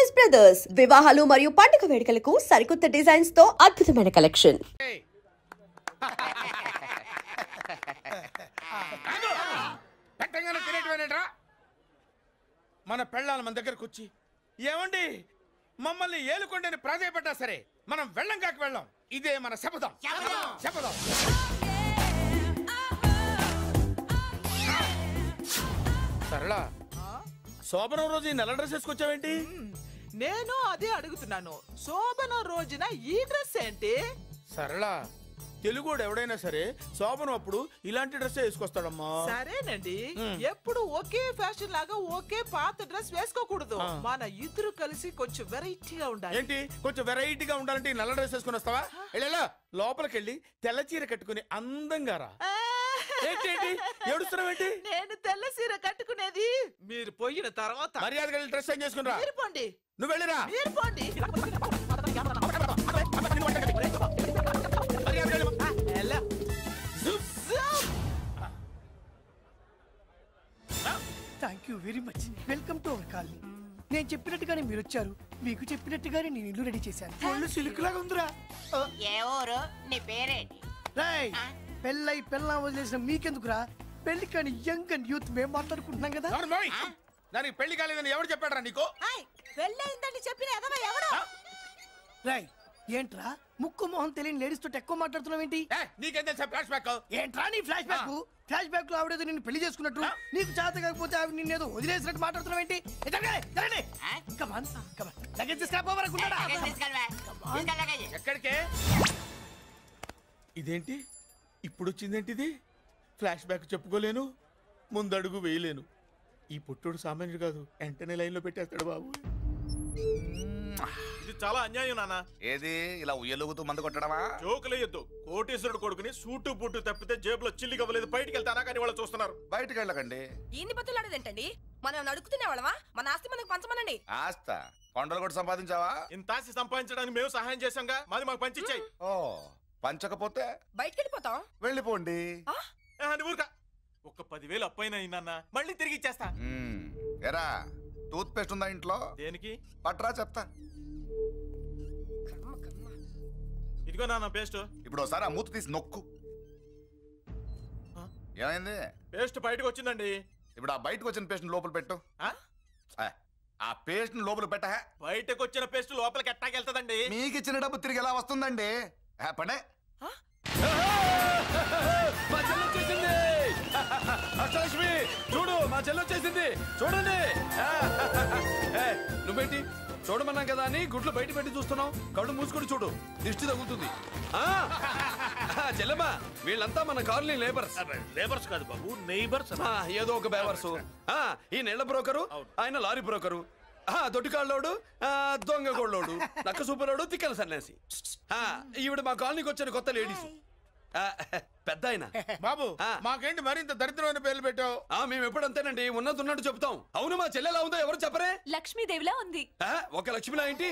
Choice brothers వివాహాలు మరియు పండుగ వేడుకలకు సరికొత్త డిజైన్స్ తో అద్భుతమైన కలెక్షన్. మన పెళ్ళాల మన దగ్గరకు వచ్చి ఏమండి మమ్మల్ని ఏలుకొండని ప్రాధాయపడ్డా సరే మనం వెళ్ళం కాక వెళ్ళాం. ఇదే మన శపథం. శపథం. సరళ శోభనం రోజు ఈ నల్ల డ్రెస్ వేసుకొచ్చావేంటి? నేను అదే అడుగుతున్నాను. శోభనం రోజున ఈ డ్రెస్ ఏంటి? సరళ తెలుగుడు ఎవడైనా సరే శోభనం అప్పుడు ఇలాంటి డ్రెస్ వేసుకొస్తాడమ్మా. సరేనండి, ఎప్పుడు ఒకే ఫ్యాషన్ లాగా ఒకే పాత డ్రెస్ వేసుకోకూడదు. మన ఇద్దరు కలిసి కొంచెం వెరైటీగా ఉండాలి. ఏంటి కొంచెం వెరైటీగా ఉండాలంటే నల్ల డ్రెస్ వేసుకుని వస్తావా? వెళ్ళా లోపలికి వెళ్ళి తెల్ల చీర కట్టుకుని అందంగా రా. ఏడుస్తున్నావేంటి? నేను తెల్ల చీర కట్టుకునేది మీరు పోయిన తర్వాత. మర్యాదగా డ్రెస్ చేంజ్ చేసుకుని రా. మీరు పోండి. నువ్వు వెళ్ళిరా. మీరు పోండి. Thank you very much. Welcome to our colony. నేను చెప్పినట్టుగానే మీరు వచ్చారు, మీకు చెప్పినట్టుగానే నేను ఇల్లు రెడీ చేశాను. ఒళ్ళు సిల్క్ లాగా ఉందిరా. ఏ ఊరు? నీ పేరేంటి? రాయ్ పెళ్ళై పెళ్ళా వదిలేసిన మీకెందుకురా? పెళ్లి కాని యంగ్ అండ్ యూత్ మేము మాట్లాడుకుంటున్నాం కదా. దానికి పెళ్లి కాలేదని ఎవరు చెప్పాడరా నీకు? పెళ్ళయిందని చెప్పిన ఎదవ ఎవడు? రాయ్ ఏంట్రా ముక్కు మొహం తెలియని లేడీస్ తోటి ఎక్కువ మాట్లాడుతున్నావు ఏంటి? నీకేంటే ఫ్లాష్ బ్యాక్? ఏంట్రా నీ ఫ్లాష్ బ్యాక్? ఫ్లాష్ బ్యాక్ లో ఆవిడేదో నిన్ను పెళ్లి చేసుకున్నట్టు, నీకు చేత కాకపోతే ఆవిడ నిన్నేదో వదిలేసినట్టు మాట్లాడుతున్నావు ఏంటి? ఎక్కడికే? ఇదేంటి ఇప్పుడు వచ్చిందేంటిది? ఫ్లాష్ బ్యాక్ చెప్పుకోలేను, ముందడుగు వేయలేను. ఈ పుట్టుడు సామాన్యుడు కాదు, వెంటనే లైన్ లో పెట్టేస్తాడు బాబు. ఇది చాలా అన్యాయం నాన్న. ఏది ఇలా ఉయ్యలుగుతూ మందు కొట్టడమా? జోకులేయొద్దు. కోటేశ్వరుడు కొడుకుని సూటు బూటు తప్పితే జేబులో చిల్లి కవ్వలేదు, బయటికి వెళ్తానా కానీ వాళ్ళు చూస్తున్నారు. బయటికి వెళ్ళకండి. ఈయన్ని బతులాడేదేంటండి? మనం నడుకుతునే వాళ్ళమా? మన ఆస్తి మనకు పంచమనండి. ఆస్త కొండలు కూడా సంపాదించావా? ఇంత ఆస్తి సంపాదించడానికి మేము సహాయం చేశాంగా, మాది మాకు పంచిచ్చాయి. ఓ పంచకపోతే బయటికి వెళ్ళిపోతాం. వెళ్ళిపోండి. ఊరుక. ఒక్క 10,000 అప్పైనా నాన్న, మళ్ళీ తిరిగి ఇచ్చేస్తా. ఎరా టూత్ పేస్ట్ ఉందా ఇంట్లో? దేనికి? పట్రా చెప్తా. ఇదిగో నాన్న పేస్ట్. ఇప్పుడు ఒకసారి ఆ మూత తీసి నొక్కు. ఏమైంది? పేస్ట్ బయటకు వచ్చిందండి. ఇప్పుడు ఆ బయటకు వచ్చిన పేస్ట్ లోపల పెట్టు. ఆ పేస్ట్ లోపల పెట్ట. బయటకు వచ్చిన పేస్ట్ లోపలికి ఎట్టాకెళ్తదండి? మీకు ఇచ్చిన డబ్బు తిరిగి ఎలా వస్తుందండి? పడే మా చెల్లి వచ్చేసింది. అష్టలక్ష్మి చూడు, మా చెల్లి వచ్చేసింది చూడండి. నువ్వేంటి చూడమన్నాం కదా అని గుడ్లు బయట పెట్టి చూస్తున్నావు? కళ్ళు మూసుకొని చూడు, దిష్టి తగ్గుతుంది. చెల్లెమ్మా వీళ్ళంతా మన కాలనీ లేబర్స్. లేబర్స్ కాదు బాబు, నైబర్స్. ఏదో ఒక బేవర్స్. ఈ నెళ్ల బ్రోకరు, ఆయన లారీ బ్రోకరు, దొడ్డికాళ్ళోడు, దొంగ గోళ్ళోడు, నక్క సూపరోడు, తిక్కల సన్యాసి. ఈవిడ మా కాలనీకి వచ్చిన కొత్త లేడీస్. పెద్ద ఆయన. బాబు మాకేంటి మరింత దరిద్రమైన పేర్లు పెట్టావు? మేము ఎప్పుడంతేనండి, ఉన్నట్టు చెప్తాం. అవును మా చెల్లెలా ఉందో ఎవరు చెప్పరే? లక్ష్మీదేవిలా ఉంది. ఒక లక్ష్మిలా ఏంటి?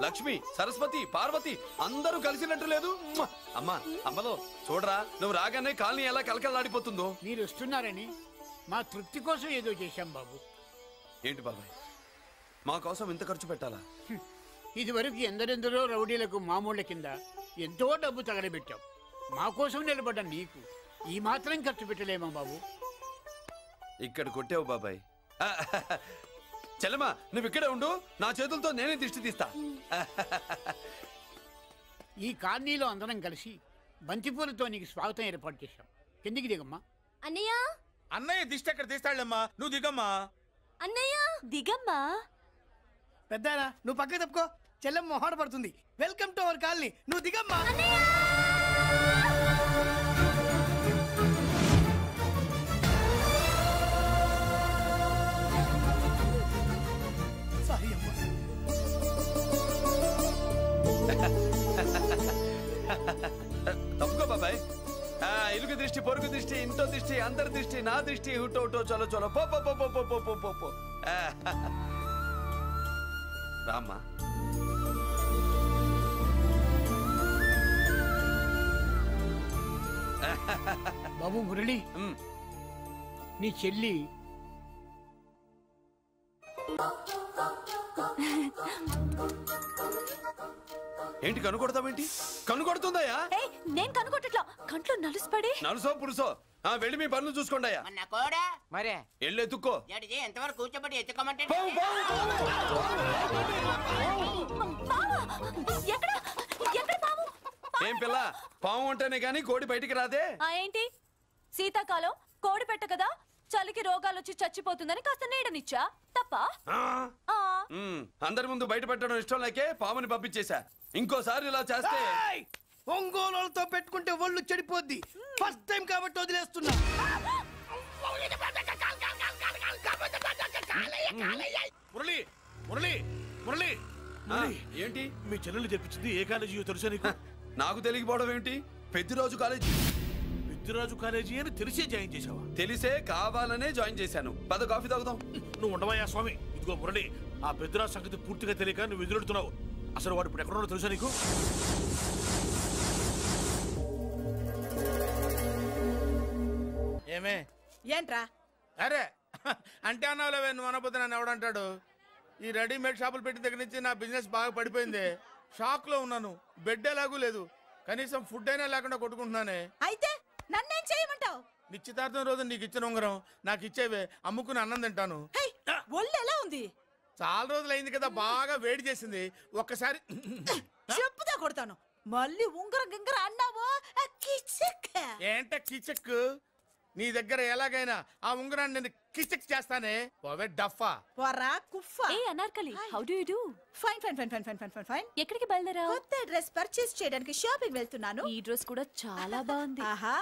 లక్ష్మి, సరస్వతి, పార్వతి అందరూ కలిసినట్టు లేదు. అమ్మా అమ్మలో చూడరా, నువ్వు రాగానే కాలనీ ఎలా కలకలాడిపోతుందో. మీరు వస్తున్నారని మా తృప్తి కోసం ఏదో చేశాం బాబు. ఏంటి బాబాయ్, మా కోసం ఇంత ఖర్చు పెట్టాలా? ఇదివరకు ఎందరెందరో రౌడీలకు మామూళ్ళ కింద ఎంతో డబ్బు తగలబెట్టాం. మా కోసం నిలబడ్డ నీకు ఈ మాత్రం ఖర్చు పెట్టలేమా బాబు? ఇక్కడ కొట్టావు బాబాయ్. చెల్లెమ్మా నువ్వు ఇక్కడే ఉండు, నా చేతులతో నేనే దిష్టి తీస్తా. ఈ కాలనీలో అందరం కలిసి బంతిపూలతో నీకు స్వాగతం ఏర్పాటు చేశాం. కిందికి దిగమ్మా. అన్నయ్య. అన్నయ్య దిష్టి ఎక్కడ తీస్తాడమ్మా? నువ్వు దిగమ్మా. అన్నయ్య దిగమ్మా. పెద్దనా నువ్వు పక్కకి తప్పుకో, చెల్లెమ్మ మొహాట పడుతుంది. వెల్కమ్ టు అవర్ కాలనీ, నువ్వు దిగమ్మా. సారీ అమ్మా. తప్పుకో బాబాయ్. ఇరుగు దృష్టి, పొరుగు దృష్టి, ఇంటో దృష్టి, అందరి దృష్టి, నా దృష్టి, హుటో హుటో చలో చలో పో పో పో పో పో పో పో పో. రామ్మా. బాబు మురళి, నీ చెల్లి ఏంటి కనుకొడతావేంటి? కనుకొడుతుందయ్యా? నేను కనుకొట్టట్లా, కంట్లో నలుసుపడి. నలుసో పురుసో వెళ్ళి మీ పనులు చూసుకోండి అయ్యా. మరే వెళ్ళి ఎత్తుక్కో. ఎంతవరకు కూర్చోబట్టి ఎత్తుకోమంటే ఏం పిల్ల, పాము ఉంటేనే గాని కోడి బయటికి రాదే? ఏంటి శీతాకాలం కోడి పెట్ట కదా, చలికి రోగాలు వచ్చి చచ్చిపోతుందని కాస్త నీడనిచ్చా, తప్ప? అందరి ముందు బయట పెట్టడం ఇష్టం లేకే పాముని పంపించేశా. ఇంకోసారి ఇలా చేస్తే ఒంగోలుతో పెట్టుకుంటే ఒళ్ళు చెడిపోద్ది. ఫస్ట్ టైం కాబట్టి వదిలేస్తున్నా. మురళి మురళి మురళి ఏంటి మీ చెల్లెలు చెప్పించింది ఏ కాలేజీ తెలుసా నీకు? నాకు తెలియకపోవడం ఏంటి? పెద్దిరాజు కాలేజీ. పెద్దిరాజు కాలేజీ అని తెలిసే జాయిన్ చేసావా? తెలిసే కావాలనే జాయిన్ చేశాను. పద కాఫీ తాగుదాం. నువ్వు ఉండవయ్యా స్వామి. ఇదిగో మురళి, ఆ పెద్దిరాజు సంగతి పూర్తిగా తెలియక నువ్వు ఎదురెడుతున్నావు. అసలు వాడు ఇప్పుడు ఎక్కడున్నాడో తెలుసా నీకు? ఏమే ఏంట్రా? అరే అంటే అన్నావులేవే, నువ్వు అనబోతే నన్ను ఎవడంటాడు? ఈ రెడీమేడ్ షాపులు పెట్టిన దగ్గర నుంచి నా బిజినెస్ బాగా పడిపోయింది. షాక్ లో ఉన్నాను. బెడ్ ఎలాగూ లేదు, కనీసం ఫుడ్ అయినా లేకుండా కొట్టుకుంటున్నానే. అయితే నన్నేం చేయమంటావు? నిశ్చితార్థం రోజు నీకు ఇచ్చిన ఉంగరం నాకు ఇచ్చేవే, అమ్ముకుని అన్నం తింటాను. ఒళ్ళు ఎలా ఉంది? చాలా రోజులు అయింది కదా, బాగా వేడి చేసింది. ఒక్కసారి చెప్పుదా కొడతాను. మళ్ళీ ఉంగరం గింగర అన్నావో ఏంట కిచెక్? నీ దగ్గర ఎలాగైనా ఆ ఉంగరాన్ని నేను కిచెక్ చేస్తానే. పోవే డఫా. పోరా కుఫా. ఏ Anarkali, how do you do? Fine fine fine fine fine fine fine fine. ఎక్కడికి బయలుదేరావు? కొత్త డ్రెస్ పర్చేస్ చేయడానికి షాపింగ్ వెళ్తున్నాను. ఈ డ్రెస్ కూడా చాలా బాగుంది. ఆహా,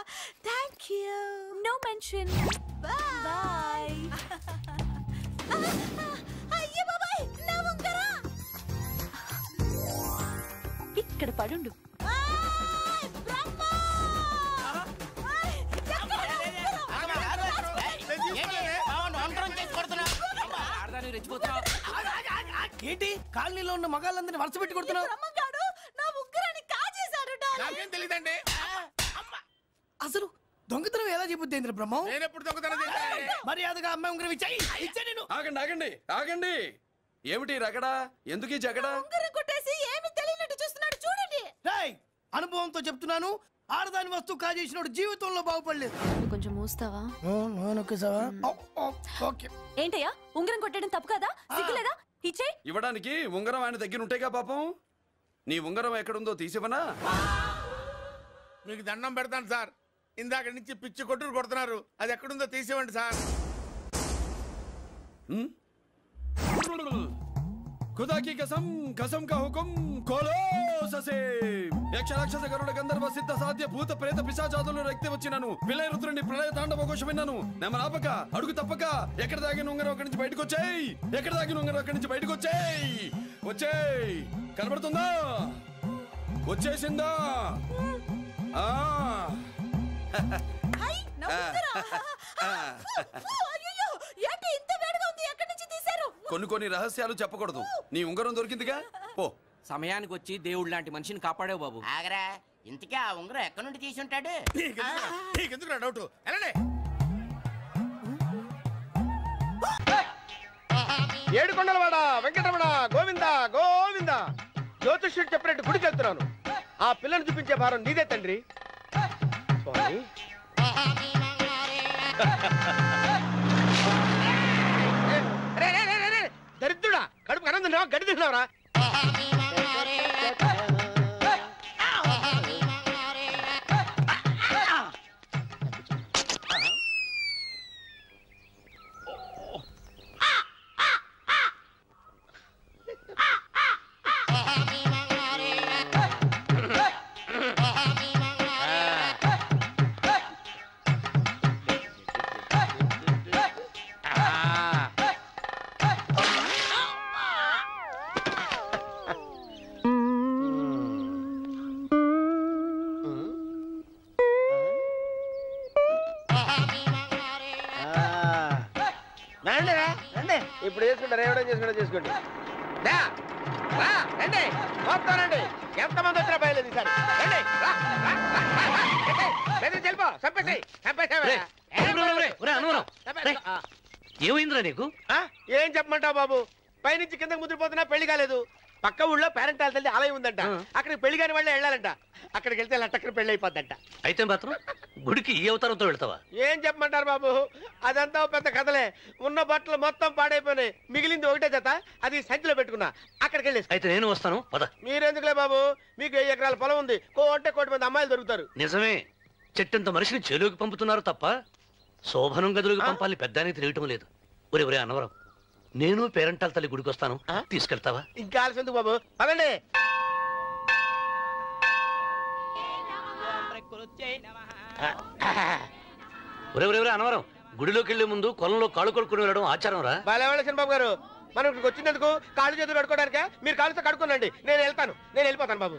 థాంక్యూ. No mention. బై. అయ్యో బాబాయ్, నా ఉంగరం ఇక్కడ పడుండు. ఏంటి కాలనీలో ఉన్న మగాళ్ళందరినీ వరుస పెట్టి కొడుతున్నావు? నా ఉంగరాన్ని కాజేశాడు. నాకేం తెలియదండి. అసలు దొంగతనం ఎలా చెబుద్ది బ్రహ్మం? నేను ఎప్పుడు దొంగతనం చేశాను? మర్యాదగా అమ్మాయి ఉంగరం ఇచ్చాయి. ఆగండి ఆగండి ఆగండి. ఏమిటి రగడా? ఎందుకు ఈ జగడా? ఉంగరం కొట్టేసి ఏమీ తెలియనట్టు చూస్తున్నాడు, చూడండి. రేయ్, అనుభవంతో చెప్తున్నాను, ఆడదాని వస్తువు కాజేసినోడు జీవితంలో బాగుపడలేదు. కొంచెం మూస్తావా? ఏంటయ్యా, ఉంగరం కొట్టడం తప్పు కదా? సిగ్గులేదా? ఇచ్చే. ఇవ్వడానికి ఉంగరం ఆయన దగ్గర ఉంటేగా పాపం. నీ ఉంగరం ఎక్కడుందో తీసివనా? మీకు దండం పెడతాను సార్, ఇందాక నుంచి పిచ్చి కొట్టుడు కొడుతున్నారు. అది ఎక్కడుందో తీసివ్వండి సార్. खुदा की कसम, कसम का हुकुम खोलो ससे. యక్ష రాక్షస గరుడ గంధర్వ సిద్ధ సాధ్య భూత ప్రేత పిశాచాదులను రక్తి వచ్చినాను. విలయ రుద్రుని ప్రళయ తాండవ ఘోషం విన్నాను. నెమరాపక అడుగు తప్పక ఎక్కడ దాగిన ఉంగరం అక్కడి నుంచి బయటకు వచ్చేయ్. ఎక్కడ దాగిన ఉంగరం అక్కడి నుంచి బయటకు వచ్చేయ్. వచ్చేయ్. కనబడుతుందా? వచ్చేసిందా? కొన్ని రహస్యాలు చెప్పకూడదు. నీ ఉంగరం దొరికిందిగా, పో. సమయానికి వచ్చి దేవుడు లాంటి మనిషిని కాపాడావు బాబు. ఆగరా, ఇంతకీ ఆ ఉంగరం ఎక్కడి నుండి తీసి ఉంటాడు? నీకెందుకు డౌట్? వెళ్ళండి. ఏడుకొండలవాడ వెంకటరమణ గోవింద గోవింద. జ్యోతిష్యుడు చెప్పినట్టు గుడికి వెళ్తున్నాను. ఆ పిల్లని చూపించే భారం నీదే తండ్రి. స్వామి, దరిద్రుడా, కడుపు అన్నం తిన్నావా, గడ్డి తిన్నావరా? ఇప్పుడు చేసుకుంటారు, ఏమైనా చేసుకుంటా చేసుకోండి. రండి, వస్తానండి. ఎంతమంది వచ్చినా బయలుదేరి సార్. ఏమైందిరా నీకు? ఏం చెప్పమంటావు బాబు? పైనుంచి కిందకి ముద్రపోతున్నా పెళ్లి కాలేదు. పక్క ఊళ్ళో పేరెంటాల తల్లి ఆలయం ఉందంట, అక్కడికి పెళ్లి కాని వాళ్ళే వెళ్ళాలంట. అక్కడికి వెళ్తే లట్టక్కన పెళ్లి అయిపోద్దంట. అయితే మాత్రం గుడికి ఈ అవతారంతో వెళ్తావా? ఏం చెప్పమంటారు బాబు, అదంతా పెద్ద కథలే. ఉన్న బట్టలు మొత్తం పాడైపోయినాయి, మిగిలింది ఒకటే జత, అది సంచిలో పెట్టుకున్నా. అక్కడికి వెళ్ళేసి అయితే నేను వస్తాను పద. మీరెందుకులే బాబు, మీకు 10 ఎకరాల పొలం ఉంది, కోటి మంది అమ్మాయిలు దొరుకుతారు. నిజమే, చెట్టంత మనిషిని చేలోకి పంపుతున్నారు తప్ప శోభనం గదులకు పంపాలని పెద్దానికి తెలియటం లేదు. ఒరే అన్నవరం, నేను పేరెంటాల తల్లి గుడికి వస్తాను, తీసుకెళ్తావా? ఇంకా ఆలస్యం ఎందుకు బాబు, అదండి. ఒరే అన్నవరం, గుడిలోకి వెళ్లే ముందు కొలంలో కాళ్ళు కొడుకుని వెళ్ళడం ఆచారం రా. బాలేవాళ్ళ బాబు గారు, మనం ఇక్కడికి వచ్చినందుకు కాళ్ళు చేతులు కడుక్కోవడానికే. మీరు కాళ్ళతో కడుక్కోనండి, నేను వెళ్తాను, నేను వెళ్ళిపోతాను బాబు.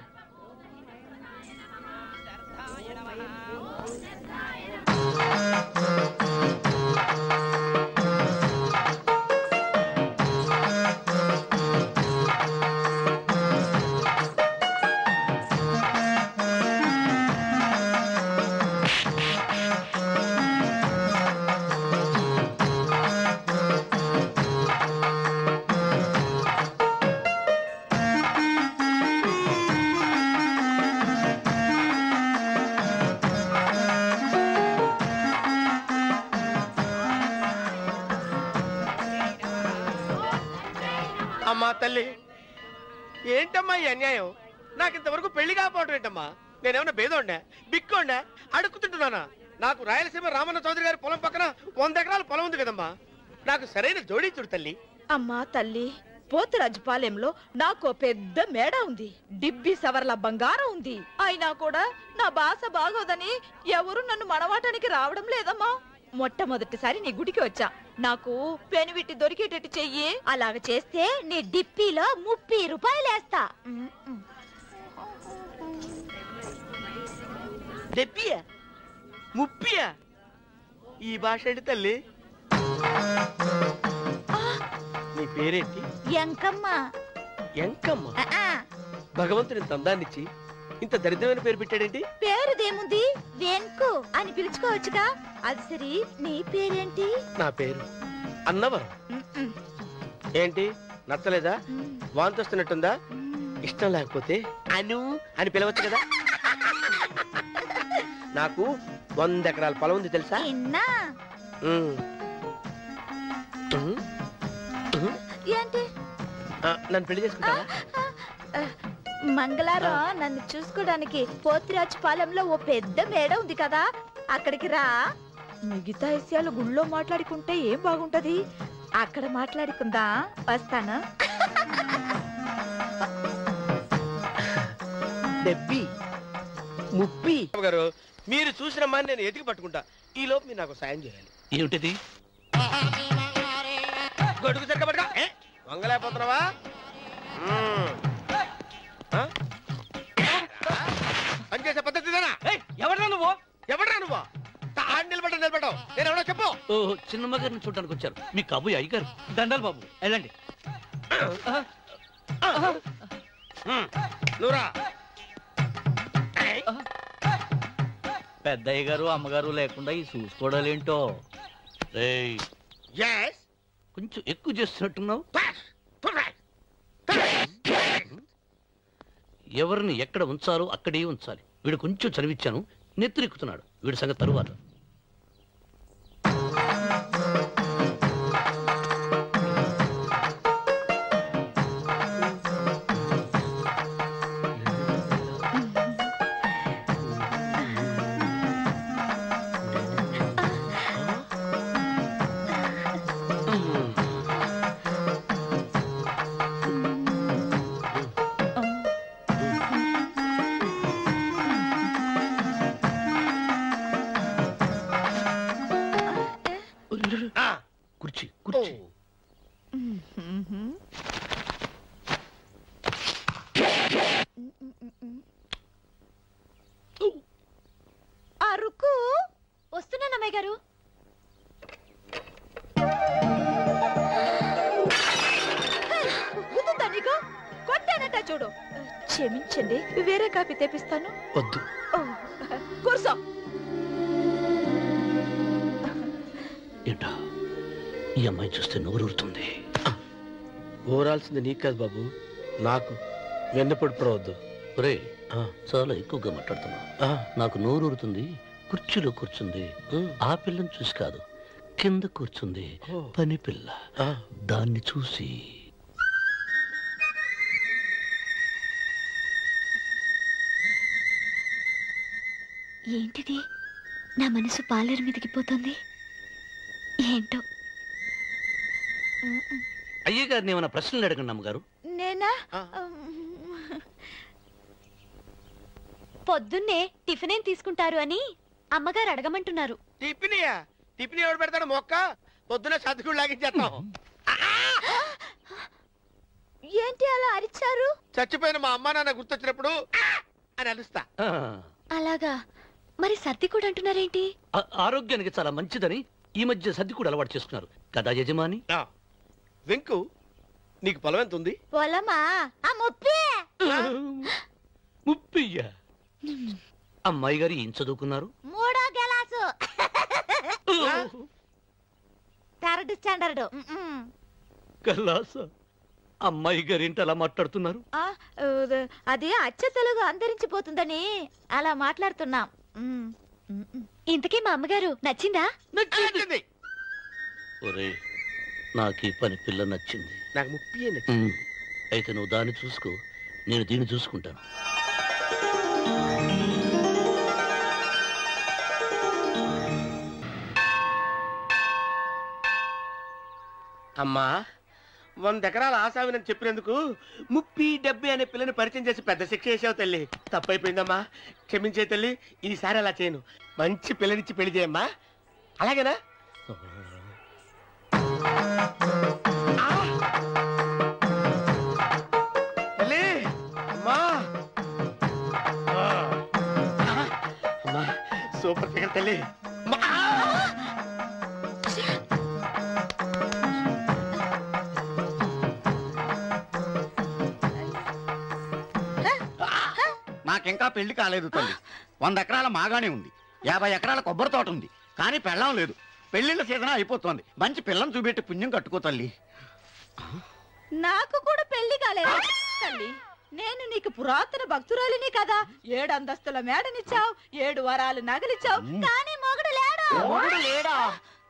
అమ్మా తల్లి, ఏంటమ్మా ఈ అన్యాయం? నాకు ఇంతవరకు పెళ్లి కాకపోవడం ఏంటమ్మా? నేనేమన్నా బేదోండా, బిక్కోండా, అడుక్కుతుంటున్నానా? నాకు రాయలసీమ రామన్న చౌదరి గారి పొలం పక్కన 100 ఎకరాల పొలం ఉంది కదమ్మా. నాకు సరైన జోడీ చూడు తల్లి. అమ్మా తల్లి, పోతురాజుపాలెంలో నాకు పెద్ద మేడ ఉంది, డిబ్బి సవర్ల బంగారం ఉంది. అయినా కూడా నా భాష బాగోదని ఎవరు నన్ను మనవాటానికి రావడం లేదమ్మా. మొట్టమొదటిసారి నీ గుడికి వచ్చా, నాకు పెనువిట్టి దొరికేటట్టు చెయ్యి. అలాగ చేస్తే నీ డిప్పీలో 30 రూపాయలు వేస్తా. డెబ్బియా 30? ఈ భాష ఏంటి తల్లి? నీ పేరేంటి? ఎంకమ్మ. ఎంకమ్మ? భగవంతుని తందాన్నిచ్చి ఇంత దరిద్రమైన పేరు పెట్టాడేంటి? పేరుదేముంది, వెంకు అని పిలుచుకోవచ్చుగా. అది సరి, నీ పేరేంటి? నా పేరు అన్నవరం. ఏంటి నచ్చలేదా? వాంతి వస్తున్నట్టుందా? ఇష్టం లేకపోతే అను అని పిలవచ్చు కదా. నాకు 100 ఎకరాల పొలం ఉంది తెలుసా? ఏంటి? నన్ను పెళ్లి చేసుకుంటావా? మంగళారం నన్ను చూసుకోవడానికి పోతిరాజుపాలెంలో ఓ పెద్ద మేడ ఉంది కదా, అక్కడికి రా. మిగతా విషయాలు గుళ్ళో మాట్లాడుకుంటే ఏం బాగుంటది, అక్కడ మాట్లాడుకుందా. వస్తాను. డెబ్బి 30 గారు, మీరు చూసిన మా నేను ఎతికి పట్టుకుంటా. ఈ లోపు మీరు నాకు సాయం చేయాలి. ఏమిటిది? గొడుగు సరిగ్గా పట్టుకో. వంగలేకపోతున్నావా? పనిచేసే పద్ధతి ఎవడ్రా నువ్వు? నిలబడ్డావు, నేను ఎవడో చెప్పు. ఓహో, చిన్నమ్మ గారిని చూడడానికి వచ్చారు, మీ కాబోయే అయ్యగారు. దండాలు బాబు, వెళ్ళండి. నువ్వురా. పెద్దయ్య గారు అమ్మగారు లేకుండా ఈ చూసుకోవడాలేంటో. కొంచెం ఎక్కువ చేస్తున్నట్టున్నావు. ఎవరిని ఎక్కడ ఉంచాలో అక్కడే ఉంచాలి. వీడు కొంచెం చదివిచ్చాను, నెత్తిరెక్కుతున్నాడు. వీడి సంగతి తరువాత. కుర్చీ కుర్చీ. అరుకు వస్తున్నానమ్మాయి గారు. నీకు కొట్టానట చూడు. క్షమించండి, వేరే కాపీ తెప్పిస్తాను. వద్దు. కూర్చో. ఏంటా, ఈ అమ్మాయి చూస్తే నోరూరుతుంది. ఊరాల్సింది నీకు కాదు బాబు, నాకు. వెన్నపడి పడవద్దు. ఒరే చాలా ఎక్కువగా మాట్లాడుతున్నా. నాకు నోరూరుతుంది. కుర్చీలో కూర్చుంది ఆ పిల్లని చూసి కాదు, కింద కూర్చుంది పని పిల్ల, దాన్ని చూసి. ఏంటిది? నా మనసు పాలేరు మీదకి పోతుంది. ఏంటో. అయ్యగారిని ఏమైనా ప్రశ్నలు అడగండి అమ్మగారు. నేనా? పొద్దున్నే టిఫిన్ ఏం తీసుకుంటారు అని అమ్మగారు అడగమంటున్నారు. టిఫినియా? టిఫిన్ ఎవడు పెడతాడు మొక్క? పొద్దున సతుకుడు లాగించేస్తాం. ఏంటి అలా అరిచారు? చచ్చిపోయిన మా అమ్మ నాన్న గుర్తొచ్చినప్పుడు అని అరుస్తా. అలాగా? మరి సర్ది కూడా అంటున్నారేంటి? ఆరోగ్యానికి చాలా మంచిదని ఈ మధ్య సర్ది కూడా అలవాటు చేసుకున్నారు కదా యజమాని. వెంకు, నీకు పొలం ఎంత ఉంది? పొలమా? ముప్పయ్య. అమ్మాయి గారు ఏం చదువుకున్నారు? 3వ క్లాసు, 3rd స్టాండర్డ్. కలాస. అమ్మాయి గారు ఏంటి అలా మాట్లాడుతున్నారు? అది అచ్చ తెలుగు అంతరించిపోతుందని అలా మాట్లాడుతున్నాం. ఇంతకీ మా అమ్మగారు నచ్చిందా? నచ్చింది. ఒరే, నాకు ఈ పని పిల్ల నచ్చింది. నాకు ముప్పి నచ్చింది. అయితే నువ్వు దాన్ని చూసుకో, నేను దీన్ని చూసుకుంటాను. అమ్మా, 100 ఎకరాల ఆసామినని చెప్పినందుకు 30-70 అనే పిల్లని పరిచయం చేసి పెద్ద శిక్ష చేసావు తల్లి. తప్పైపోయిందమ్మా, క్షమించే తల్లి. ఈసారి అలా చేయను. మంచి పిల్లనిచ్చి పెళ్లి చేయమ్మా. అలాగేనా? తల్లి, అమ్మా, అమ్మా, సూపర్ ఫిగర్ తల్లి. నాకింకా పెళ్లి కాలేదు తల్లి. 100 ఎకరాల మాగానే ఉంది, 50 ఎకరాల కొబ్బరి తోట ఉంది, కానీ పెళ్ళం లేదు. పెళ్లిళ్ళ సీజన్ అయిపోతుంది. మంచి పిల్లని చూపెట్టి పుణ్యం కట్టుకో తల్లి. నాకు కూడా పెళ్లి కాలేదు తల్లి. నేను నీకు పురాతన భక్తురాలిని కదా. 7 అంతస్తుల మేడనిచ్చావు, 7 వరాలు నగలిచ్చావు, కానీ మొగుడు లేడా? మొగుడు లేడా?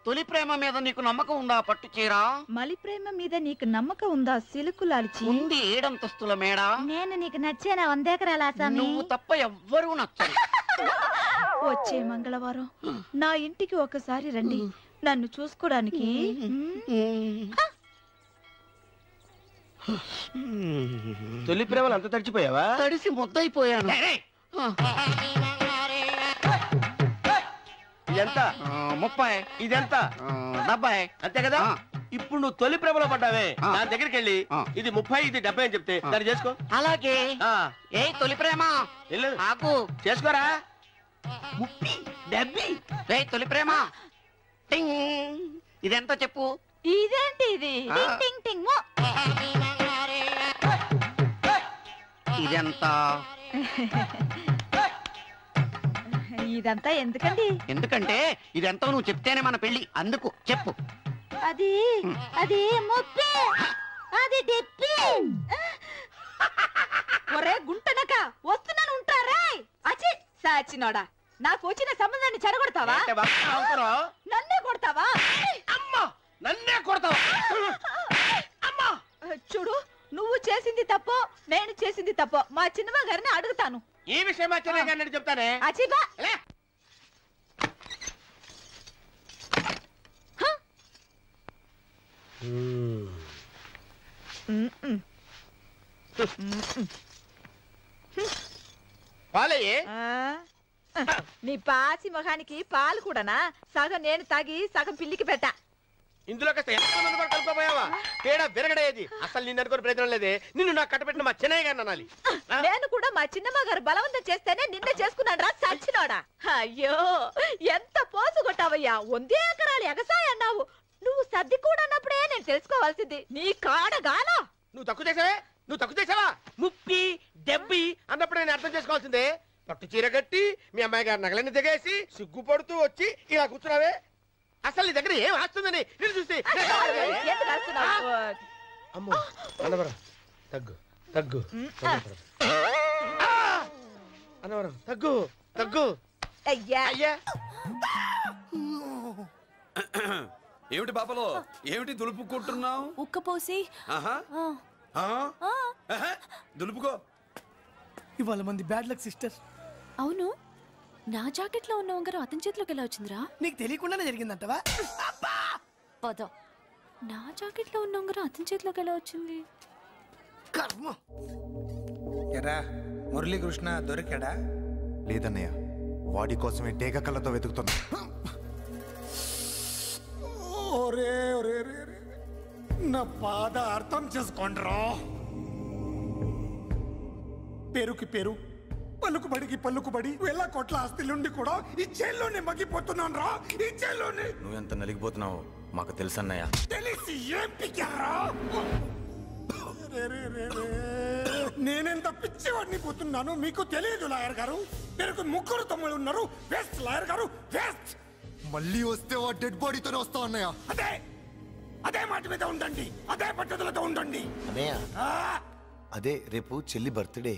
తొలి ప్రేమ మీద నీకు నమ్మకం ఉందా? పట్టు చీరా. మలి ప్రేమ మీద నీకు నమ్మకం ఉందా? సిలుకులాల్చి ఉంది. 7 అంతస్తుల మేడ. నేను నీకు నచ్చేనా? 100 ఎకరాల ఆసామి. నువ్వు తప్ప ఎవ్వరూ నచ్చరు. వచ్చే మంగళవారం నా ఇంటికి ఒకసారి రండి, నన్ను చూసుకోవడానికి. తొలి ప్రేమలు అంత తడిచిపోయావా? తడిసి ముద్దయిపోయాను. ఇదెంత? 30. ఇదెంత? 70. అంతే కదా? ఇప్పుడు నువ్వు తొలి ప్రేమలో పడ్డావే, దాని దగ్గరికి వెళ్ళి ఇది 30 ఇది 70 అని చెప్తే దాన్ని చేసుకో. అలాగే. ఏ తొలి ప్రేమ ఆకు చేసుకోరా. 30 70. తొలి ప్రేమ ఇదెంత చెప్పు? ఇదేంటి ఇది? టింగ్ టింగ్ మో. ఇదెంత? ఇదంతా ఎందుకండి? ఎందుకంటే ఇదెంతో నువ్వు చెప్తేనే మన పెళ్లి. అందుకు చెప్పు. అది అది 30, అది 70. ఒరే గుంటనక, వస్తున్నాను ఉంటారా? అచ్చి సాచినోడా, నాకు వచ్చిన సంబంధాన్ని చెడగొడతావా? నన్నే కొడతావా? అమ్మా, నన్నే కొడతావా? అమ్మా, చూడు, నువ్వు చేసింది తప్పో నేను చేసింది తప్పో మా చిన్నమ్మ గారిని అడుగుతాను. ఈ విషయం మా చిన్న గారిని చెప్తానే. అచ్చిబా పాలయ్యే. నీ పాసి మొహానికి పాలు కూడానా? సగం నేను తాగి సగం పిల్లికి పెట్టా. ఇందులో కాస్త ఎంతమంది కూడా కలుపుకోపోయావా? తేడా విరగడేది. అసలు నిన్ను అనుకుని ప్రయోజనం లేదే. నిన్ను నాకు కట్టబెట్టిన మా చెన్నయ్య గారిని అనాలి. నేను కూడా మా చిన్నమ్మ గారు బలవంతం చేస్తేనే నిన్నే చేసుకున్నాడు రా సచ్చినోడా. అయ్యో, ఎంత పోసు కొట్టావయ్యా. 100 ఎకరాలు ఎగసాయ అన్నావు. నువ్వు సర్ది కూడా అన్నప్పుడే నేను తెలుసుకోవాల్సింది. నీ కాడగాలా? నువ్వు తక్కువ చేసావే? 30 70 అన్నప్పుడు నేను అర్థం చేసుకోవాల్సిందే. పట్టు చీర కట్టి మీ అమ్మాయి గారి నగలన్నీ దిగేసి సిగ్గుపడుతూ వచ్చి ఇలా కూర్చున్నావే. అసలు నీ దగ్గర ఏం వస్తుందని నేను చూస్తే అమ్మో అన్నవరం తగ్గు తగ్గు అన్నవరం తగ్గు తగ్గు అయ్యా అయ్యా ఏమిటి పాపలో ఏమిటి దులుపుకుంటున్నావు? ఉక్కపోసి దులుపుకో. ఇవాళ మంది బ్యాడ్ లక్ సిస్టర్. అవును, నా జాకెట్ లో ఉన్న ఉంగరం అతని చేతిలోకి ఎలా వచ్చిందిరా? నీకు తెలియకుండానే జరిగిందంటవా? పద. నా జాకెట్ లో ఉన్న ఉంగరం అతని చేతిలోకి ఎలా వచ్చింది? కర్మ. ఎరా మురళీకృష్ణ దొరికాడా? లేదన్నయ్య, వాడి కోసమే డేగ కళ్ళతో వెతుకుతున్నా. నా బాధ అర్థం చేసుకోండిరా. పేరుకి పేరు, పలుకుబడికి పలుకుబడి, వేల కోట్ల ఆస్తిలుండి కూడా ఈ జైల్లోనే మగ్గిపోతున్నాను రా. ఈ జైల్లోనే. నువ్వెంత నలిగిపోతున్నావు మాకు తెలుసన్నయ్య. తెలిసి ఏం పిక్కారా? నేనెంత పిచ్చివాడిని పోతున్నాను మీకు తెలియదు లాయర్ గారు. పేరుకు 3 తమ్ముళ్ళు ఉన్నారు. వేస్ట్ లాయర్ గారు, వేస్ట్. మళ్ళీ వస్తే ఆ డెడ్ బాడీతోనే వస్తావు అన్నయ్య. అదే మాట మీద ఉండండి, అదే పట్టుదలతో ఉండండి అన్నయ్య. అదే రేపు చెల్లి బర్త్డే.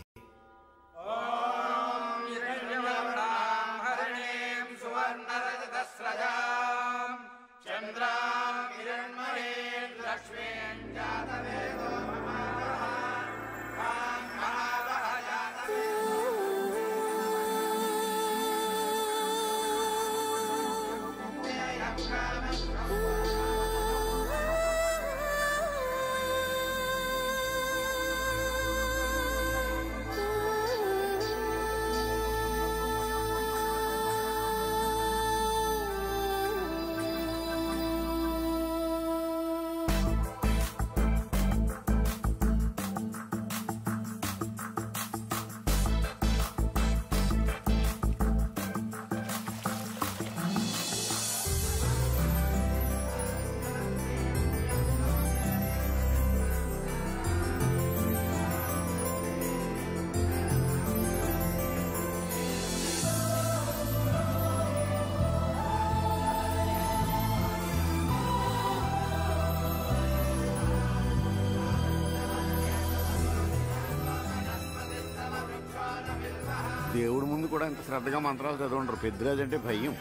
దేవుడి ముందు కూడా ఇంత శ్రద్ధగా మంత్రాలు చదవంటారు. పెద్దరాజు అంటే భయం.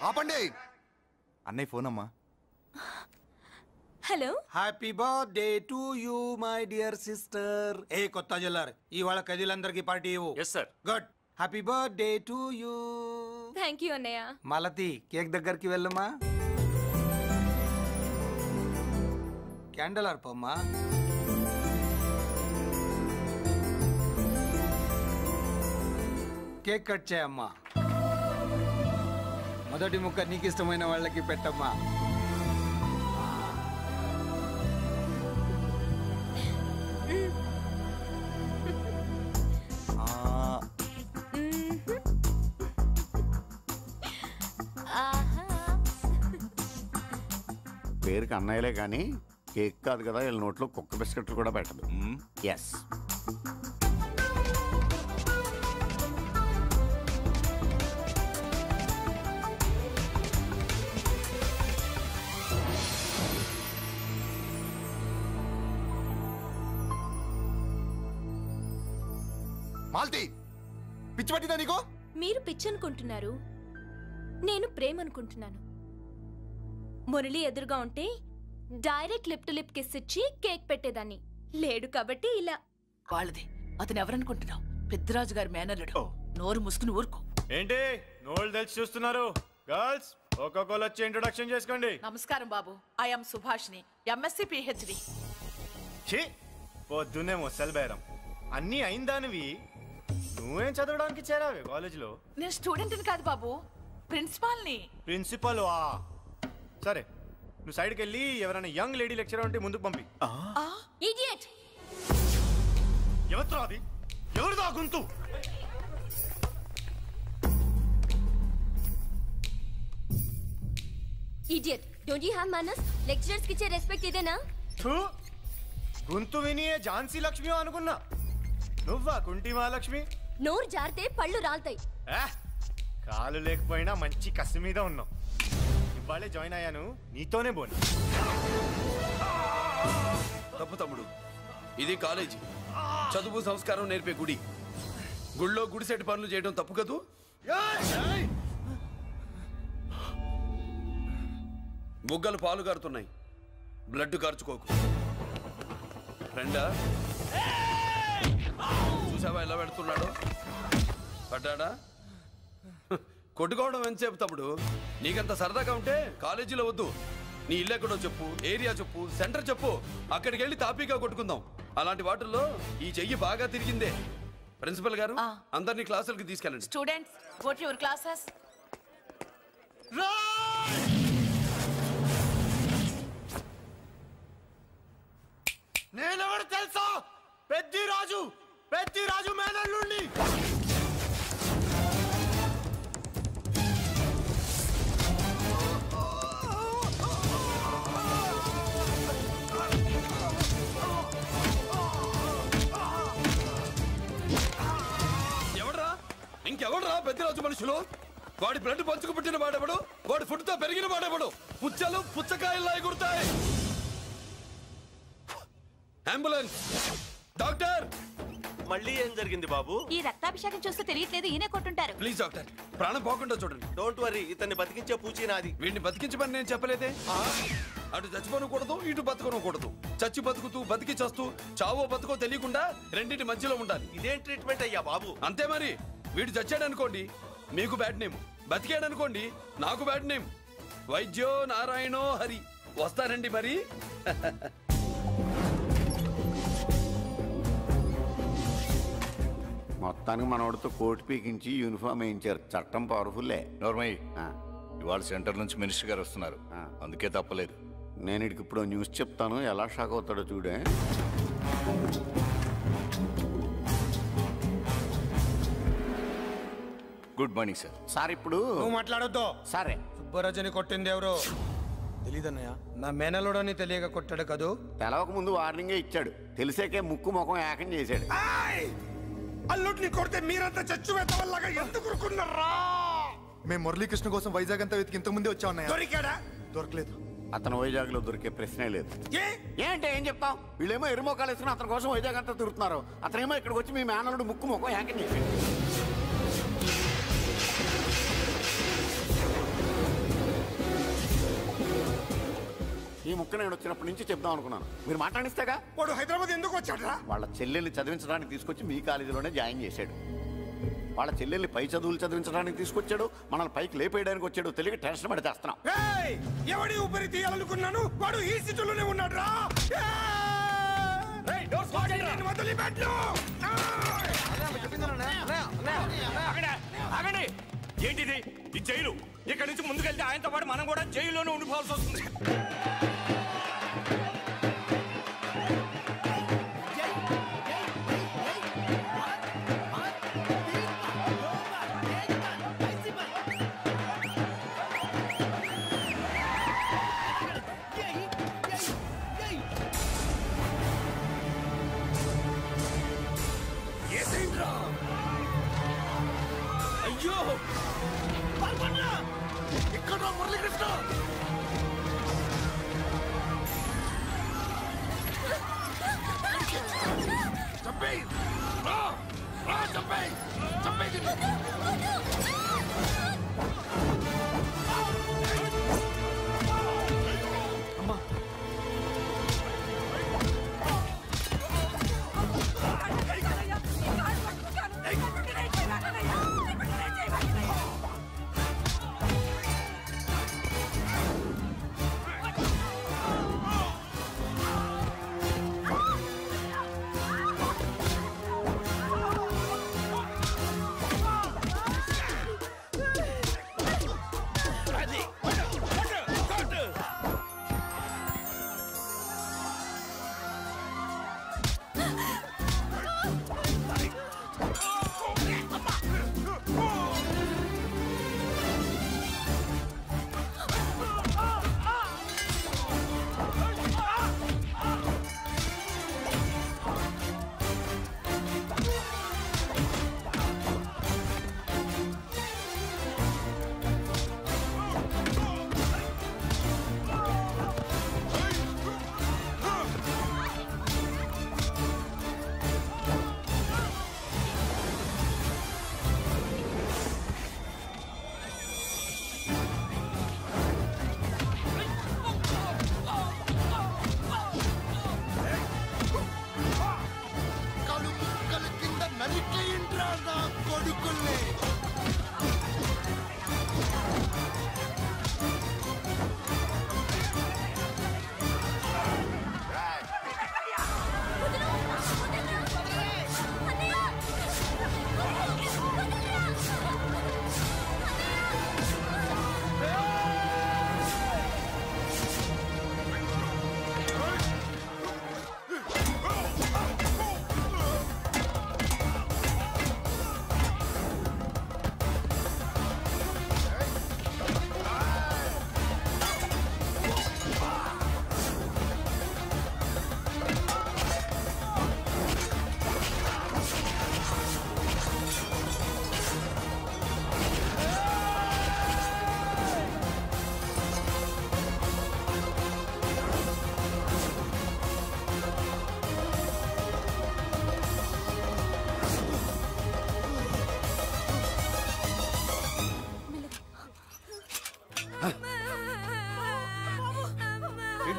ఆపండి. అన్నయ్య ఫోన్ అమ్మా. Hello. Happy birthday to you my dear sister. ఏ కొత్త జిల్లార్ ఇవాళ కదిలందరికీ పార్టీ ఇవ్వు. Yes sir. Good. Happy birthday to you. Thank you అన్నయ్య. మాలతి కేక్ దగ్గరికి వెళ్ళమ్మా. క్యాండల్ ఆర్పమ్మా. కేక్ కట్ చేయమ్మా. మొదటి ముక్క నీకు ఇష్టమైన వాళ్ళకి పెట్టమ్మా. పేరుకి అన్నయ్యలే కానీ కేక్ కాదు కదా, వీళ్ళ నోట్లో కుక్క బిస్కెట్లు కూడా పెట్టదు. ఎస్. మాల్తి, పిచ్చి పట్టిందా నీకు? మీరు పిచ్చి అనుకుంటున్నారు, నేను ప్రేమ అనుకుంటున్నాను. మురళి ఎదురుగా ఉంటే direct lip to lip kiss ఇచ్చి కేక్ పెట్టేదాన్ని. లేడు కాబట్టి ఇలా. వాళ్ళది. అతను ఎవరనుకుంటున్నావు? పెద్దరాజు గారి మేనల్లుడు. నోరు ముసుకుని ఊరుకో. ఏంటి నోళ్ళు తెలిసి చూస్తున్నారు? గర్ల్స్ ఒక్కొక్కరు వచ్చి ఇంట్రొడక్షన్ చేసుకోండి. నమస్కారం బాబు. ఐఎమ్ సుభాష్ని, ఎంఎస్సి పిహెచ్డి. ఛీ, పొద్దున్నే ముసలి బేరం. అన్నీ అయిందానివి నువ్వేం చదవడానికి చేరావే కాలేజీలో? నేను స్టూడెంట్ని కాదు బాబు, ప్రిన్సిపాల్ని. ప్రిన్సిపల్ వా? సరే, నువ్వు సైడ్కి వెళ్ళి ఎవరైనా యంగ్ లేడీ లెక్చరర్ ఉంటే ముందుకు పంపి. ఇడియట్! ఎవరితో అది? ఎవరిదో ఆ గొంతు? ఇడియట్! డోంట్ యు హావ్ మనస్? లెక్చరర్స్ కి ఇచ్చే రెస్పెక్ట్ ఇదేనా? గొంతు విని ఝాన్సీ లక్ష్మి అనుకున్నా. నువ్వా కుంటి మహాలక్ష్మి? నోరు జారితే పళ్ళు రాల్తాయి. కాలు లేకపోయినా మంచి కసి మీద ఉన్నావు. ఇవాళే జాయిన్ అయ్యాను, నీతోనే బోని. తప్పు తమ్ముడు, ఇది కాలేజీ, చదువు సంస్కారం నేర్పే గుడి. గుళ్ళో గుడిసెట్టి పనులు చేయడం తప్పు కదూ? బుగ్గలు పాలు కారుతున్నాయి, బ్లడ్ కార్చుకోకు. ఫ్రెండా, చూసావా ఎలా పెడుతున్నాడు? పడ్డాడా? కొట్టుకోవడం ఎంతసేపు తమ్ముడు? నీకంత సరదాగా ఉంటే కాలేజీలో వద్దు. నీ ఇల్లు ఎక్కడో చెప్పు, ఏరియా చెప్పు, సెంటర్ చెప్పు, అక్కడికి వెళ్ళి తాపీగా కొట్టుకుందాం. అలాంటి వాటిల్లో ఈ చెయ్యి బాగా తిరిగిందే. ప్రిన్సిపల్ గారు, అందరినీ క్లాసులకి తీసుకెళ్ళండి. Students, go to your classes. నేనెవరు తెలుసా? పెద్దిరాజు, పెద్దిరాజు మేనల్లుండి. ఇంకెవడరా పెద్దరాజు మనుషులు? వాడి బ్లడ్ పంచుకు పుట్టిన వాడెవడు? వాడి ఫుడ్ తో పెరిగిన వాడెవడు? పుచ్చలు పుచ్చకాయల్లా ఎగురుతాయి. Ambulance, doctor. మళ్ళీ ఏం జరిగింది బాబు? ఈ రక్తాభిషేకం చూస్తే తెలియట్లేదు, ఈయనే కొట్టుంటారు. ప్లీజ్ డాక్టర్, ప్రాణం పోకుండా చూడండి. డోంట్ వరీ, ఇతన్ని బతికించే పూచి నాది. వీడిని బతికించమని నేను చెప్పలేదే. అటు చచ్చిపోనకూడదు, ఇటు బతకనకూడదు. చచ్చి బతుకుతూ బతికి చస్తూ చావో బతుకో తెలియకుండా రెండింటి మధ్యలో ఉండాలి. ఇదేం ట్రీట్మెంట్ అయ్యా బాబు? అంతే మరి. వీడు చచ్చాడనుకోండి మీకు బ్యాడ్ నేమ్, బతికాడనుకోండి నాకు బ్యాడ్ నేమ్. వైద్యో నారాయణో హరి. వస్తారండి మరి. మొత్తానికి మనోడితో కోట్ పీకించి యూనిఫామ్ వేయించారు. చట్టం పవర్ఫుల్లే. నోర్మయ్య, ఇవాళ సెంటర్ నుంచి మినిస్టర్ గారు వస్తున్నారు, అందుకే తప్పలేదు. నేను ఇడికి ఇప్పుడు న్యూస్ చెప్తాను, ఎలా షాక్ అవుతాడో చూడే. Good morning sir. సార్ ఇప్పుడు నువ్వు మాట్లాడొద్దు. సరే, సుబ్బరాజుని కొట్టింది ఎవరు? తెలీదన్నయ్య, నా మేనలోడని తెలియక కొట్టాడు కదూ. తెలవక ముందు వార్నింగే ఇచ్చాడు, తెలిసాకే ముక్కు ముఖం ఏకం చేశాడు. అల్లుడిని కొడితే మీరంతా చచ్చు వెతవల్లాగా ఎందుకు ఉరుకున్నారా? మేము మురళీకృష్ణ కోసం వైజాగ్ అంతా వెతికి ఇంతకు ముందే వచ్చా ఉన్నాయా? దొరికాడా? దొరకలేదు. అతను వైజాగ్ లో దొరికే ప్రశ్నే లేదు. ఏంటే ఏం చెప్తాం? వీళ్ళేమో ఎరుమోకాలు వేసుకుని అతని కోసం వైజాగ్ అంతా తిరుగుతున్నారు. అతనేమో ఇక్కడికి వచ్చి మీ మేనలుడు ముక్కు ముఖం ఏకం చేశాడు. ఈ ముక్క నేను వచ్చినప్పటి నుంచి చెప్దాం అనుకున్నాను, మీరు మాట్లాడిస్తాగా. వాడు హైదరాబాద్ ఎందుకు వచ్చాడా? వాళ్ళ చెల్లెల్ని చదివించడానికి తీసుకొచ్చి మీ కాలేజీలోనే జాయిన్ చేశాడు. వాళ్ళ చెల్లెల్ని పై చదువులు చదివించడానికి తీసుకొచ్చాడు, మనల్ని పైకి లేపేయడానికి వచ్చాడు. తెలియక టెన్షన్ పడి చేస్తున్నాం. ఎవడి ఊపిరి తీయాలనుకున్నాను, వాడు ఈ సిటీలోనే ఉన్నాడు రా. ఏంటిది? ఈ జైలు. ఇక్కడి నుంచి ముందుకెళ్తే ఆయనతో పాటు మనం కూడా జైల్లోనే ఉండిపోవాల్సి వస్తుంది. అయ్యో ఇక్కడ మురళీకృష్ణ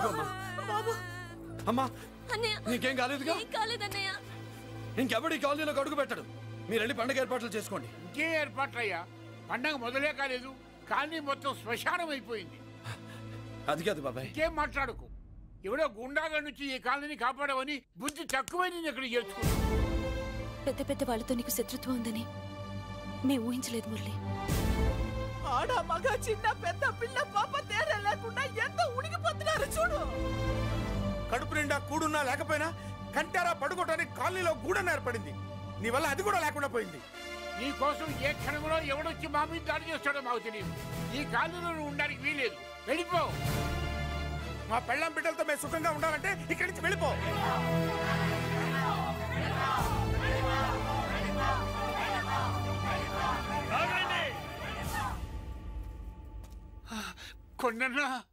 కూర్చోమ్మా. బాబు అమ్మా అన్నయ్య నీకేం కాలేదుగా? ఏం కాలేదన్నయ్య. ఇంకెవడి కాలనీలోకి అడుగు పెట్టడు. మీరు వెళ్ళి పండుగ ఏర్పాట్లు చేసుకోండి. ఇంకే ఏర్పాట్లయ్యా? పండగ మొదలే కాలేదు, కానీ మొత్తం శ్మశానం అయిపోయింది. అది కాదు బాబాయ్. ఇంకేం మాట్లాడుకు. ఎవడో గుండాగా నుంచి ఈ కాలనీ కాపాడవని బుద్ధి తక్కువై నేను ఇక్కడ చేర్చుకున్నా. పెద్ద పెద్ద వాళ్ళతో నీకు శత్రుత్వం ఉందని మేము ఊహించలేదు మురళి. ఆడ మగ చిన్న పెద్ద పిల్ల పాప తేడా లేకుండా ఎంత ఉడికిపోతున్నారు చూడు. కడుపు నిండా కూడున్నా లేకపోయినా కంటారా పడుకోవటానికి కాలనీలో గూడన్న ఏర్పడింది. నీ వల్ల అది కూడా లేకుండా పోయింది. నీ కోసం ఏ క్షణంలో ఎవడొచ్చి మా మీద దాడి చేస్తాడో మాకు తెలియదు. ఈ కాలనీలో నువ్వు ఉండడానికి వీలేదు. వెళ్ళిపో. మా పెళ్ళాం బిడ్డలతో మేము సుఖంగా ఉండాలంటే ఇక్కడి నుంచి వెళ్ళిపో.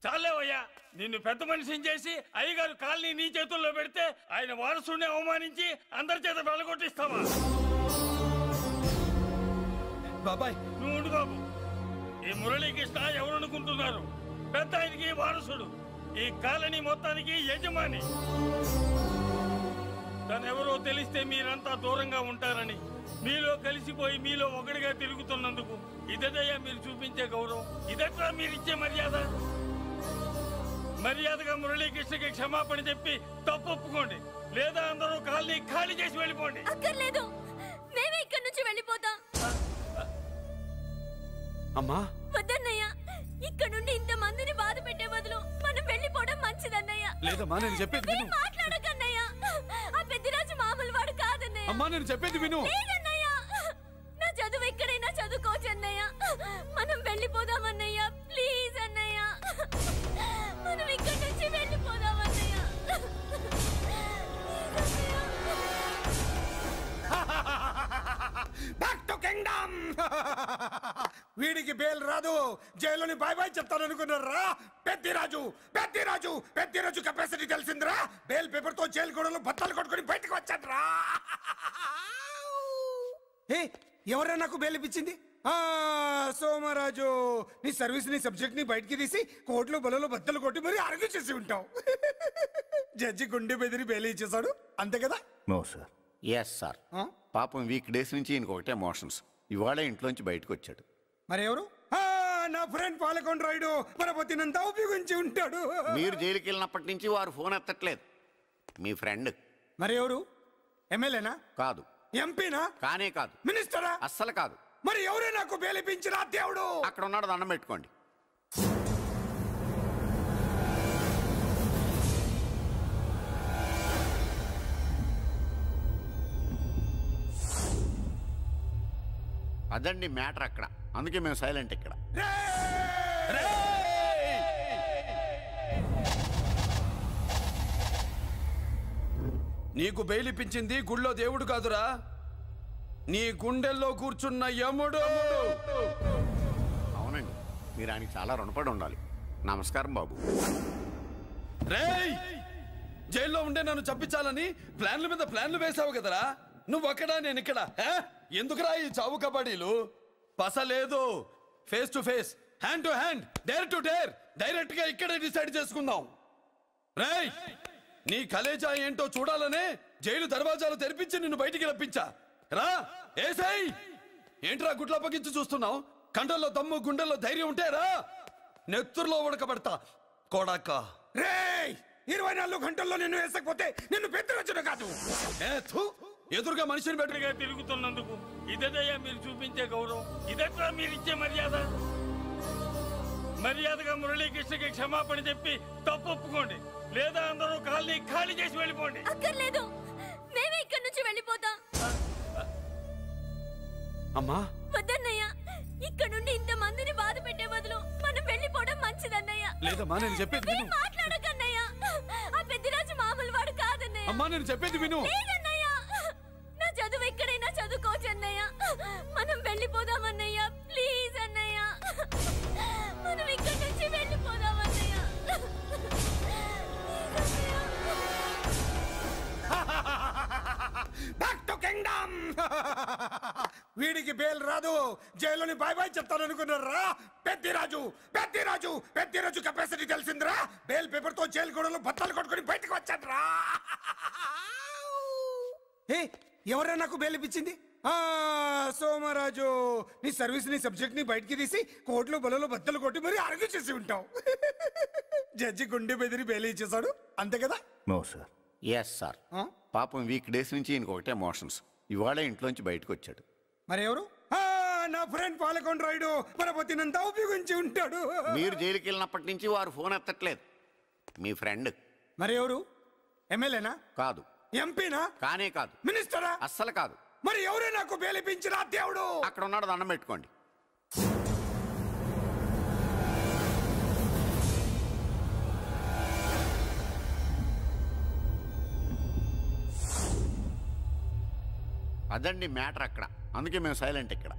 చాలేవయ్యా, నిన్ను పెద్ద మనిషిని చేసి అయ్యగారు కాలనీ నీ చేతుల్లో పెడితే ఆయన వారసుని అవమానించి అందరి చేత వెళ్ళగొట్టిస్తావా? బాబాయ్ నువ్వు ఉండు బాబు. ఈ మురళీకృష్ణ ఎవరనుకుంటున్నారు? పెద్ద ఆయనకి వారసుడు, ఈ కాలనీ మొత్తానికి యజమాని. తనెవరో తెలిస్తే మీరంతా దూరంగా ఉంటారని మీలో కలిసిపోయి మీలో ఒకటిగా తిరుగుతున్నందుకు ఇదయ్యా మీరు చూపించే గౌరవం. ఇదట్లా మీరిచ్చే మర్యాద. మర్యాదగా మురళీకృష్ణకి క్షమాపణ చెప్పి తప్పు ఒప్పుకోండి, లేదా అందరూ కాలనీ ఖాళీ చేసి వెళ్ళిపోండి. అక్కర్లేదు, మేమే ఇక్కడి నుంచి వెళ్ళిపోతాం. అమ్మా వద్దన్నయ్య, ఇక్కడ నుండి ఇంత మందిని బాధ పెట్టే బదులు మనం వెళ్ళిపోవడం మంచిదన్నయ్య. లేదమ్మా, నేను చెప్పేది విను. మాట్లాడకన్నయ్య, ఆ పెద్దిరాజు మామూలు వాడు కాదన్నయ్య. అమ్మా నేను చెప్పేది విను. లేదన్నయ్య, నా చదువు ఎక్కడైనా చదువుకోవచ్చు అన్నయ్య. మనం వెళ్ళిపోదామన్నయ్య, ప్లీజ్ అన్నయ్య. మనం ఇక్కడి నుంచి వెళ్ళిపోదామన్నయ్య. Back to kingdom. వీడికి బెయిల్ రాదు, జైల్లోని బాయ్ బాయ్ చెప్తాను అనుకున్నారా? పెద్దిరాజు పెద్దిరాజు పెద్దిరాజు కెపాసిటీ తెలిసిందిరా. బెయిల్ పేపర్ తో జైలు గోడలు బట్టలు కొట్టుకుని బయటకు వచ్చాడ్రా. ఎవరైనా నాకు బెయిల్ ఇప్పించింది? సోమరాజు, నీ సర్వీస్ ని సబ్జెక్ట్ ని బయటికి తీసి కోర్టులో బలలో బద్దలు కొట్టి మరి అరెస్ట్ చేసి ఉంటావు. జడ్జి గుండె బెదిరి బెయిల్ ఇచ్చేసాడు, అంతే కదా? No sir. Yes sir. పాపం వీక్ డేస్ నుంచి ఈయనకు ఒకటే మోషన్స్. ఇవాళ ఇంట్లోంచి బయటకు వచ్చాడు. మరి ఎవరు? నా ఫ్రెండ్ పాలకొండ రాయుడు పరపతినంతా ఉపయోగించి ఉంటాడు. మీరు జైలుకి వెళ్ళినప్పటి నుంచి వారు ఫోన్ ఎత్తట్లేదు. మీ ఫ్రెండ్. మరి ఎవరు? ఎమ్మెల్యేనా? కాదు. ఎంపీనా? కానే కాదు. మినిస్టరా? అస్సలు కాదు. మరి ఎవరే నాకు బేలిపించిన దేవుడు? అక్కడ ఉన్నాడు, దండం పెట్టుకోండి. అదండి మ్యాటర్ అక్కడ. అందుకే మేము సైలెంట్ ఇక్కడ. నీకు బెయిలిపించింది గుళ్ళో దేవుడు కాదురా, నీ గుండెల్లో కూర్చున్న యముడు. అవునండి, మీరు ఆయనకి చాలా రుణపడి ఉండాలి. నమస్కారం బాబు. రేయ్, జైల్లో ఉండే నన్ను చంపించాలని ప్లాన్ల మీద ప్లాన్లు వేసావు కదరా. నువ్వు అక్కడా నేను ఇక్కడ. ఎందుకురా ఈ చావు కబడ్డీలు? పసలేదు. Face to face, hand to hand, dare to dare, direct గా ఇక్కడే డిసైడ్ చేసుకుందాం. రేయ్, నీ కలేజా ఏంటో చూడాలనే జైలు దర్వాజాలు తెరిపించి నిన్ను బయటికి రప్పించా. రా ఏసై. ఏంట్రా గుడ్ల పగించి చూస్తున్నావు? కండల్లో దమ్ము, గుండెల్లో ధైర్యం ఉంటే రా, నెత్తురులో ఉడకబడతా కొడాక. రేయ్, 24 గంటల్లో నిన్ను వేసకపోతే నిన్ను పెద్దరొచ్చుడు కాదు. ఎదురుగా మనిషిని బెటర్గా తిరుగుతున్నందుకు ఇదయ్యా మీరు చూపించే గౌరవం. ఇదట్లా మీరిచ్చే మర్యాద. మర్యాదగా మురళీకృష్ణకి క్షమాపణ చెప్పి తప్పు ఒప్పుకోండి, లేదా అందరూ కాలనీ ఖాళీ చేసి వెళ్ళిపోండి. అక్కర్లేదు, మేమే ఇక్కడి నుంచి వెళ్ళిపోతాం. అమ్మా వద్దన్నయ్య, ఇక్కడ నుండి ఇంత మందిని బాధ పెట్టే బదులు మనం వెళ్ళిపోవడం మంచిదన్నయ్య. లేదమ్మా, నేను చెప్పేది విను. మాట్లాడకన్నయ్య, ఆ పెద్దిరాజు మామూలు వాడు కాదన్నయ్య. అమ్మా నేను చెప్పేది విను. లేదన్నయ్య, నా చదువు ఎక్కడైనా చదువుకోవచ్చు అన్నయ్య. మనం వెళ్ళిపోదామన్నయ్య, ప్లీజ్ అన్నయ్య. మనం ఇక్కడి నుంచి వెళ్ళిపోదామన్నయ్య. Back to kingdom. వీడికి బెయిల్ రాదు, జైల్లోని బాయ్ బాయ్ చెప్తాను అనుకున్నారా? పెద్దిరాజు పెద్దిరాజు పెద్దిరాజు కెపాసిటీ తెలిసిందిరా. బెయిల్ పేపర్ తో జైలు గోడలో బత్తలు కొట్టుకుని బయటకు వచ్చాడ్రా. ఎవరైనా నాకు బెయిల్ ఇప్పించింది? సోమరాజు, నీ సర్వీస్ ని సబ్జెక్ట్ ని బయటికి తీసి కోర్టులో బలలో బద్దలు కొట్టి మరి ఆర్గ్యూ చేసి ఉంటావు. జడ్జి గుండె బెదిరి బెయిల్ ఇచ్చేసాడు, అంతే కదా? No sir. Yes sir. పాపం వీక్ డేస్ నుంచి ఈయనకు ఒకటే మోషన్స్. ఇవాళ ఇంట్లోంచి బయటకు వచ్చాడు. మరి ఎవరు? నా ఫ్రెండ్ పాలకొండ రాయుడు పరపతినంతా ఉపయోగించి ఉంటాడు. మీరు జైలుకి వెళ్ళినప్పటి నుంచి వారు ఫోన్ ఎత్తట్లేదు. మీ ఫ్రెండ్. మరి ఎవరు? ఎమ్మెల్యేనా? కాదు. ఎంపీనా? కానే కాదు. మినిస్టరా? అస్సలు కాదు. మరి ఎవరే నాకు బేలిపించిన దేవుడు? అక్కడ ఉన్నాడు, దండం పెట్టుకోండి. అదండి మ్యాటర్ అక్కడ. అందుకే మేము సైలెంట్ ఇక్కడ.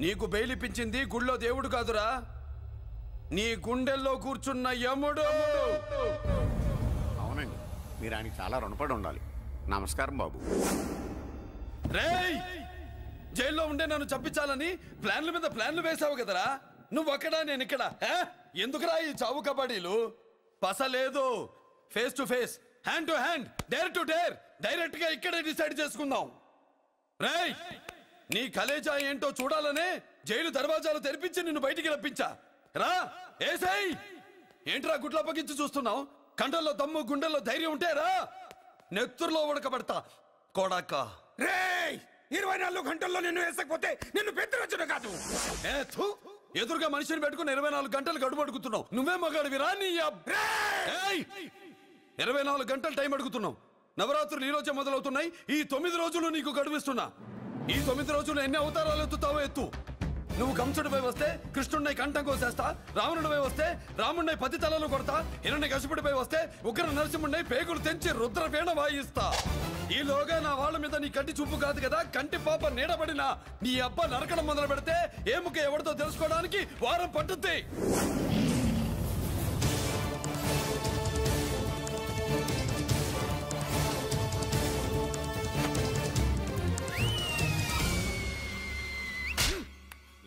నీకు బెయిలిపించింది గుళ్ళో దేవుడు కాదురా, నీ గుండెల్లో కూర్చున్న యముడు. అవునండి, మీరు ఆయనకి చాలా రుణపడి ఉండాలి. నమస్కారం బాబు. రేయ్, జైల్లో ఉండే నన్ను చంపించాలని ప్లాన్ల మీద ప్లాన్లు వేసావు కదరా. నువ్వు అక్కడ, నేను ఇక్కడ. ఎందుకురా ఈ చావు కబడ్డీలు? పస లేదు. Face to face, hand to hand, dare to dare, direct గా ఇక్కడే డిసైడ్ చేసుకుందాం. రేయ్, నీ కలేజా ఏంటో చూడాలనే జైలు దర్వాజాలు తెరిపించి నిన్ను బయటికి రప్పించా. రా ఏసై. ఏంట్రా గుడ్ల పగించి చూస్తున్నావు? కండల్లో దమ్ము, గుండెల్లో ధైర్యం ఉంటే రా, నెత్తురులో ఉడకబడతా కొడక. రేయ్, 24 గంటల్లో నిన్ను వేసకపోతే నిన్ను పెద్దరొచ్చుడు కాదు. ఎదురుగా మనిషిని పెట్టుకుని 24 గంటలు గడువు అడుగుతున్నావు. నువ్వే మగాడివిరా? నీ 24 గంటలు టైం అడుగుతున్నావు. నవరాత్రులు ఈ రోజే మొదలవుతున్నాయి. ఈ 9 రోజులు నీకు గడువిస్తున్నా. ఈ 9 రోజులు ఎన్ని అవతారాలు ఎత్తుతావో ఎత్తు. నువ్వు కంసుడిపై వస్తే కృష్ణుడిని కంఠం కోసేస్తా, రావణుడిపై వస్తే రాముడిని 10 తలలు కొడతా, హిరణ్యకశిపుడిపై వస్తే ఉగ్ర నరసింహుడిని పేగులు తెంచి రుద్రవీణ వాయిస్తా. ఈలోగా నా వాళ్ళ మీద నీ కంటి చూపు కాదు కదా, కంటి పాప నీడబడినా నీ అబ్బ నరకడం మొదలు పెడితే ఏముక ఎవరితో తెలుసుకోవడానికి వారం పట్టుద్ది.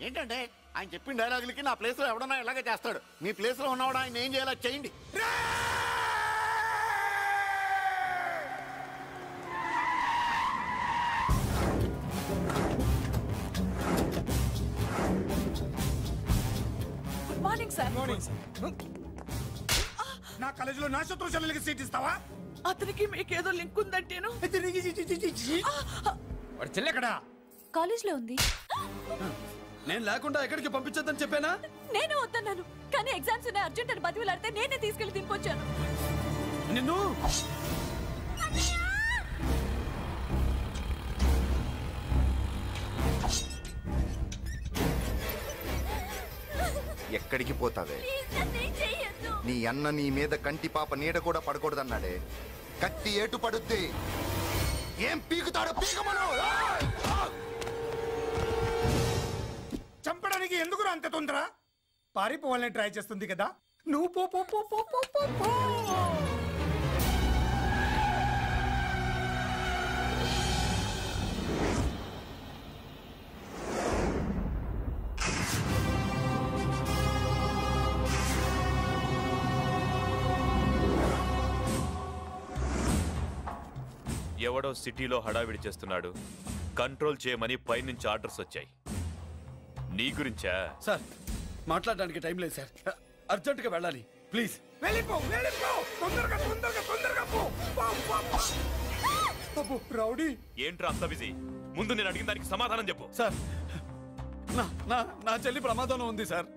ఏంటంటే ఆయన చెప్పిన డైలాగులకి నా ప్లేస్ లో ఎవడన్నా ఇలాగే చేస్తాడు. మీ ప్లేస్ లో ఉన్నవాడు ఆయన ఏం చేయాలో చేయండి. Good morning sir. నా కాలేజీలో నా శత్రు చెల్లెలకి సీట్ ఇస్తావా? అతనికి మీకేదో లింక్ ఉందంటేను. వాడు చెల్లెక్కడా? కాలేజ్ లో ఉంది. నేను లేకుండా ఎక్కడికి పంపించొద్దని చెప్పానా? నేను వద్దన్నాను, కానీ ఎగ్జామ్స్ ఉన్నాయి అర్జెంట్ అని బతిలాడితే నేనే తీసుకెళ్లి దింపొచ్చాను. నిన్ను ఎక్కడికి పోతావే? నీ అన్న నీ మీద కంటి పాప నీడ కూడా పడకూడదన్నాడే. కత్తి ఏటు పడుద్ది. ఏం పీకుతాడో పీకమను. చంపడానికి ఎందుకు అంత తొందర? పారిపోవాలని ట్రై చేస్తుంది కదా. నువ్వు పో పో పో పో పో పో పో. ఎవడో సిటీలో హడావిడి చేస్తున్నాడు, కంట్రోల్ చేయమని పైనుంచి ఆర్డర్స్ వచ్చాయి. నీ గురించా? సార్, మాట్లాడడానికి టైం లేదు సార్, అర్జెంటుగా వెళ్ళాలి ప్లీజ్. వెళ్ళిపో వెళ్ళిపో, తొందరగా తొందరగా తొందరగా పో. అబ్బో రౌడీ. ఏంట్రా అంత బిజీ? ముందు నేను అడిగిన దానికి సమాధానం చెప్పు. సార్, నా చెల్లి ప్రమాదంలో ఉంది సార్.